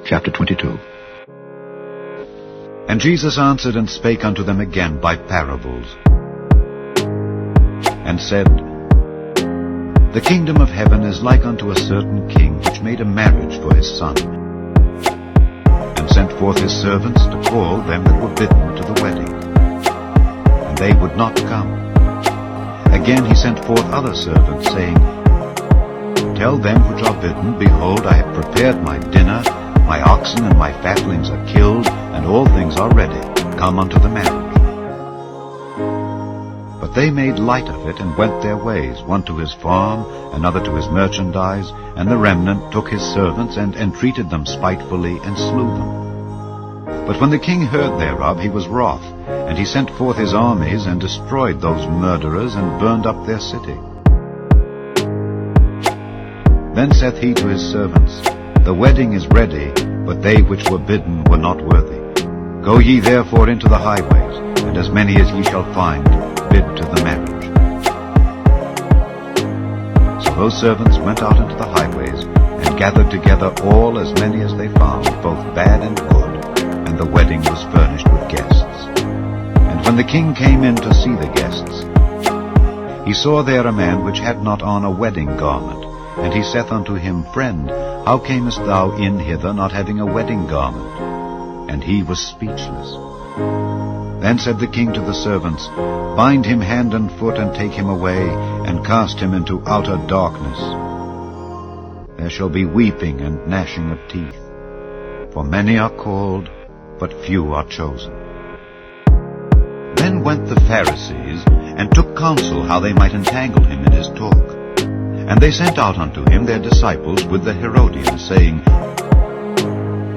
chapter 22. And Jesus answered and spake unto them again by parables, and said, The kingdom of heaven is like unto a certain king, which made a marriage for his son, and sent forth his servants to call them that were bidden to the wedding. And they would not come. Again he sent forth other servants, saying, Tell them which are bidden, Behold, I have prepared my dinner, my oxen and my fatlings are killed, and all things are ready. Come unto the marriage. But they made light of it, and went their ways, one to his farm, another to his merchandise, and the remnant took his servants, and entreated them spitefully, and slew them. But when the king heard thereof, he was wroth, and he sent forth his armies, and destroyed those murderers, and burned up their city. Then saith he to his servants, The wedding is ready, but they which were bidden were not worthy. Go ye therefore into the highways, and as many as ye shall find, bid to the marriage. So those servants went out into the highways, and gathered together all as many as they found, both bad and good, and the wedding was furnished with guests. And when the king came in to see the guests, he saw there a man which had not on a wedding garment. And he saith unto him, Friend, how camest thou in hither, not having a wedding garment? And he was speechless. Then said the king to the servants, Bind him hand and foot, and take him away, and cast him into outer darkness. There shall be weeping and gnashing of teeth. For many are called, but few are chosen. Then went the Pharisees, and took counsel how they might entangle him in his talk. And they sent out unto him their disciples with the Herodians, saying,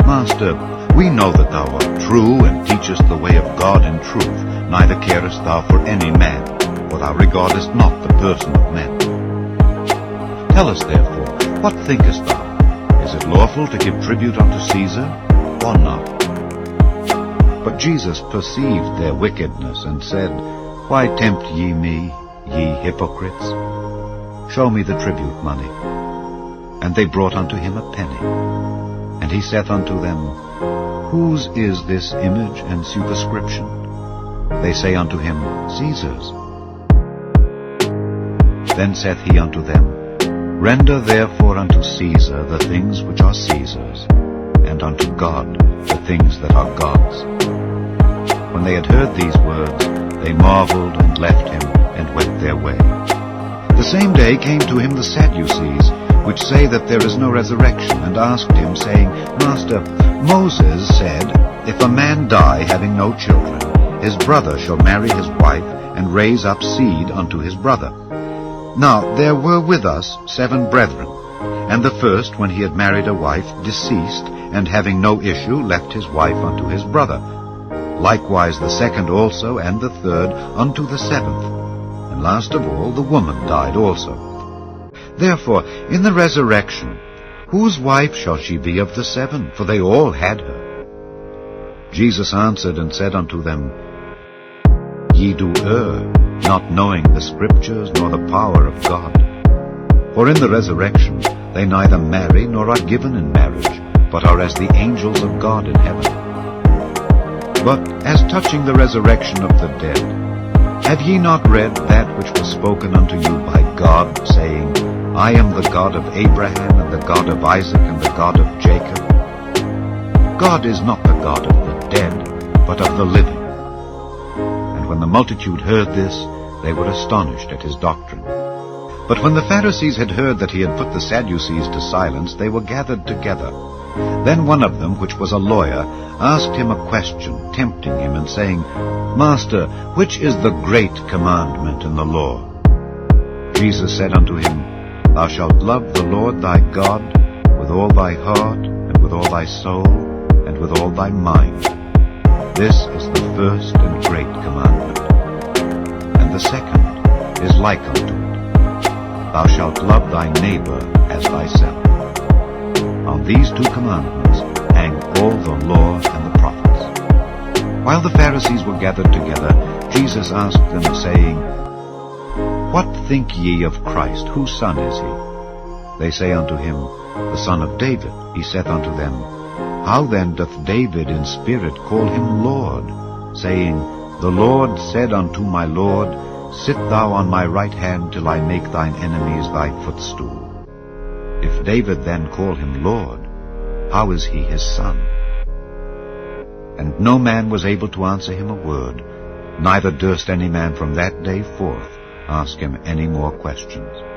Master, we know that thou art true, and teachest the way of God in truth, neither carest thou for any man, for thou regardest not the person of men. Tell us therefore, what thinkest thou? Is it lawful to give tribute unto Caesar, or not? But Jesus perceived their wickedness, and said, Why tempt ye me, ye hypocrites? Show me the tribute money. And they brought unto him a penny. And he saith unto them, Whose is this image and superscription? They say unto him, Caesar's. Then saith he unto them, Render therefore unto Caesar the things which are Caesar's, and unto God the things that are God's. When they had heard these words, they marveled, and left him, and went their way. The same day came to him the Sadducees, which say that there is no resurrection, and asked him, saying, Master, Moses said, If a man die having no children, his brother shall marry his wife, and raise up seed unto his brother. Now there were with us 7 brethren, and the first, when he had married a wife, deceased, and having no issue, left his wife unto his brother. Likewise the second also, and the third, unto the 7th. And last of all, the woman died also. Therefore, in the resurrection, whose wife shall she be of the 7? For they all had her. Jesus answered and said unto them, Ye do err, not knowing the Scriptures nor the power of God. For in the resurrection they neither marry nor are given in marriage, but are as the angels of God in heaven. But as touching the resurrection of the dead, have ye not read that which was spoken unto you by God, saying, I am the God of Abraham, and the God of Isaac, and the God of Jacob? God is not the God of the dead, but of the living. And when the multitude heard this, they were astonished at his doctrine. But when the Pharisees had heard that he had put the Sadducees to silence, they were gathered together. Then one of them, which was a lawyer, asked him a question, tempting him, and saying, Master, which is the great commandment in the law? Jesus said unto him, Thou shalt love the Lord thy God with all thy heart, and with all thy soul, and with all thy mind. This is the first and great commandment. And the second is like unto it, Thou shalt love thy neighbor as thyself. On these 2 commandments hang all the law and the prophets. While the Pharisees were gathered together, Jesus asked them, saying, What think ye of Christ? Whose son is he? They say unto him, The son of David. He saith unto them, How then doth David in spirit call him Lord, saying, The Lord said unto my Lord, Sit thou on my right hand till I make thine enemies thy footstool. If David then call him Lord, how is he his son? And no man was able to answer him a word, neither durst any man from that day forth ask him any more questions.